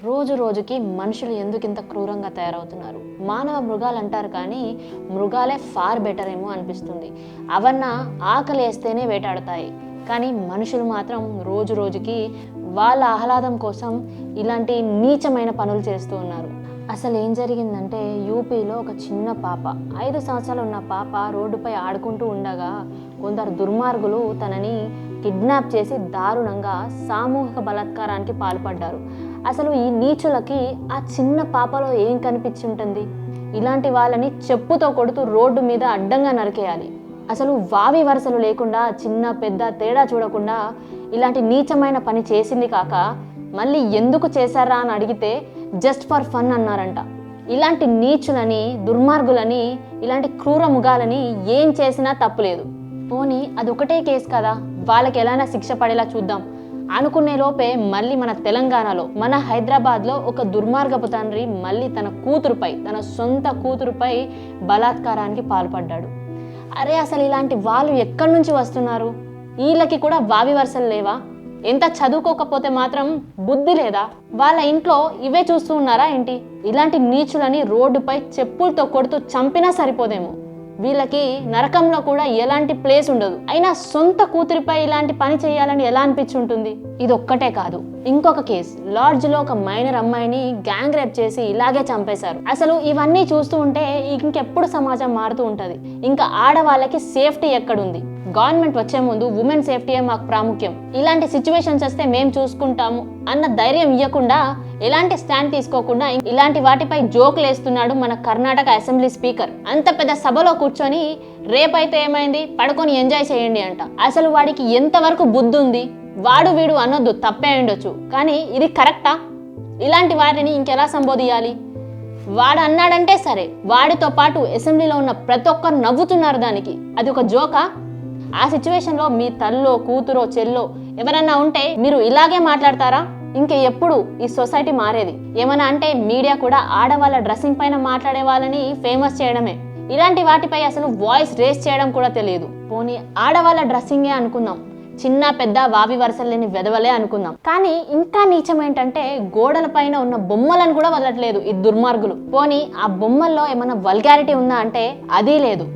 రోజు రోజుకి మనుషులు ఎందుకు ఇంత క్రూరంగా తయారవుతున్నారు? మానవ మృగాలు అంటారు కానీ మృగాలే ఫార్ బెటర్ ఏమో అనిపిస్తుంది. అవన్నా ఆకలి వేస్తేనే వేటాడతాయి, కానీ మనుషులు మాత్రం రోజు రోజుకి వాళ్ళ ఆహ్లాదం కోసం ఇలాంటి నీచమైన పనులు చేస్తూ ఉన్నారు. అసలు ఏం జరిగిందంటే, యూపీలో ఒక చిన్న పాప, 5 సంవత్సరాలు ఉన్న పాప రోడ్డుపై ఆడుకుంటూ ఉండగా కొందరు దుర్మార్గులు తనని కిడ్నాప్ చేసి దారుణంగా సామూహిక బలాత్కారానికి పాల్పడ్డారు. అసలు ఈ నీచులకి ఆ చిన్న పాపలో ఏం కనిపించి ఉంటుంది? ఇలాంటి వాళ్ళని చెప్పుతో కొడుతూ రోడ్డు మీద అడ్డంగా నరికేయాలి. అసలు వావి వరుసలు లేకుండా చిన్న పెద్ద తేడా చూడకుండా ఇలాంటి నీచమైన పని చేసింది కాక మళ్ళీ ఎందుకు చేశారా అని అడిగితే జస్ట్ ఫర్ ఫన్ అన్నారంట. ఇలాంటి నీచులని, దుర్మార్గులని, ఇలాంటి క్రూర ముగాలని ఏం చేసినా తప్పులేదు. పోనీ అదొకటే కేసు కదా, వాళ్ళకి ఎలానా శిక్ష పడేలా చూద్దాం అనుకునే లోపే మళ్ళీ మన తెలంగాణలో, మన హైదరాబాద్లో ఒక దుర్మార్గపు తండ్రి మళ్ళీ తన కూతురుపై, తన సొంత కూతురుపై బలాత్కారానికి పాల్పడ్డాడు. అరే, అసలు ఇలాంటి వాళ్ళు ఎక్కడి నుంచి వస్తున్నారు? వీళ్ళకి కూడా వావి వరుసలు లేవా? ఎంత చదువుకోకపోతే మాత్రం బుద్ధి లేదా? వాళ్ళ ఇంట్లో ఇవే చూస్తూ ఉన్నారా ఏంటి? ఇలాంటి నీచులని రోడ్డుపై చెప్పులతో కొడుతూ చంపినా సరిపోదేమో. వీళ్ళకి నరకంలో కూడా ఎలాంటి ప్లేస్ ఉండదు. అయినా సొంత కూతురిపై ఇలాంటి పని చేయాలని ఎలా అనిపించుంటుంది? ఇది ఒక్కటే కాదు, ఇంకొక కేసు, లాడ్జ్లో ఒక మైనర్ అమ్మాయిని గ్యాంగ్ రేప్ చేసి ఇలాగే చంపేశారు. అసలు ఇవన్నీ చూస్తూ ఉంటే ఇంకెప్పుడు సమాజం మారుతూ ఉంటది? ఇంకా ఆడవాళ్ళకి సేఫ్టీ ఎక్కడుంది? గవర్నమెంట్ వచ్చే ముందు ఉమెన్ సేఫ్టీయే మాకు ప్రాముఖ్యం, ఇలాంటి సిచ్యువేషన్స్ వస్తే మేము చూసుకుంటాము అన్న ధైర్యం ఇవ్వకుండా, ఎలాంటి స్టాండ్ తీసుకోకుండా ఇలాంటి వాటిపై జోకులు వేస్తున్నాడు మన కర్ణాటక అసెంబ్లీ స్పీకర్. అంత పెద్ద సభలో కూర్చొని రేపైతే ఏమైంది, పడుకొని ఎంజాయ్ చేయండి అంట. అసలు వాడికి ఎంతవరకు బుద్ధి ఉంది? వాడు వీడు అనొద్దు, తప్పే ఉండొచ్చు, కానీ ఇది కరెక్టా? ఇలాంటి వాటిని ఇంకెలా సంబోధించాలి? వాడు అన్నాడంటే సరే, వాడితో పాటు అసెంబ్లీలో ఉన్న ప్రతి ఒక్కరు నవ్వుతున్నారు దానికి. అది ఒక జోకా? ఆ సిచ్యువేషన్లో మీ తల్లో, కూతురో, చెల్లో ఎవరన్నా ఉంటే మీరు ఇలాగే మాట్లాడతారా? ఇంకా ఎప్పుడు ఈ సొసైటీ మారేది? ఏమన్నా అంటే మీడియా కూడా ఆడవాళ్ళ డ్రెస్సింగ్ పైన మాట్లాడే వాళ్ళని ఫేమస్ చేయడమే. ఇలాంటి వాటిపై అసలు వాయిస్ రేస్ చేయడం కూడా తెలియదు. పోనీ ఆడవాళ్ళ డ్రెస్సింగే అనుకుందాం, చిన్న పెద్ద వావి వరుసలు లేని వెదవలే అనుకుందాం. కానీ ఇంకా నీచం ఏంటంటే, గోడల పైన ఉన్న బొమ్మలను కూడా వదలట్లేదు ఈ దుర్మార్గులు. పోనీ ఆ బొమ్మల్లో ఏమైనా వల్గారిటీ ఉందా అంటే అది లేదు.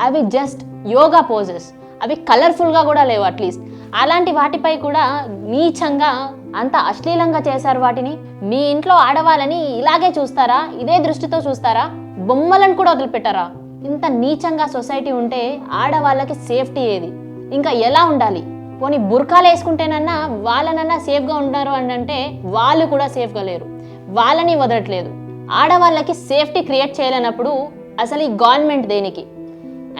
అవి జస్ట్ యోగా పోజెస్, అవి కలర్ఫుల్గా కూడా లేవు అట్లీస్ట్. అలాంటి వాటిపై కూడా నీచంగా, అంత అశ్లీలంగా చేశారు వాటిని. మీ ఇంట్లో ఆడవాళ్ళని ఇలాగే చూస్తారా? ఇదే దృష్టితో చూస్తారా? బొమ్మలను కూడా వదిలిపెట్టారా? ఇంత నీచంగా సొసైటీ ఉంటే ఆడవాళ్ళకి సేఫ్టీ ఏది? ఇంకా ఎలా ఉండాలి? పోనీ బుర్కాలు వేసుకుంటేనన్నా వాళ్ళనన్నా సేఫ్గా ఉంటారు అని అంటే వాళ్ళు కూడా సేఫ్గా లేరు, వాళ్ళని వదలట్లేదు. ఆడవాళ్ళకి సేఫ్టీ క్రియేట్ చేయలేనప్పుడు అసలు ఈ గవర్నమెంట్ దేనికి?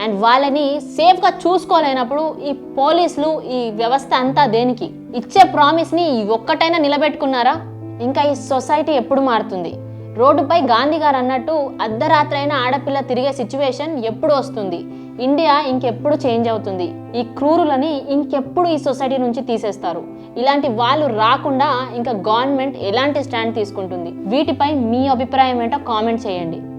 అండ్ వాళ్ళని సేఫ్గా చూసుకోలేనప్పుడు ఈ పోలీసులు, ఈ వ్యవస్థ అంతా దేనికి? ఇచ్చే ప్రామిస్ని ఒక్కటైనా నిలబెట్టుకున్నారా? ఇంకా ఈ సొసైటీ ఎప్పుడు మారుతుంది? రోడ్డుపై గాంధీ గారు అన్నట్టు అర్ధరాత్రి అయినా ఆడపిల్ల తిరిగే సిచ్యువేషన్ ఎప్పుడు వస్తుంది? ఇండియా ఇంకెప్పుడు చేంజ్ అవుతుంది? ఈ క్రూరులని ఇంకెప్పుడు ఈ సొసైటీ నుంచి తీసేస్తారు? ఇలాంటి వాళ్ళు రాకుండా ఇంకా గవర్నమెంట్ ఎలాంటి స్టాండ్ తీసుకుంటుంది? వీటిపై మీ అభిప్రాయం ఏంటో కామెంట్ చేయండి.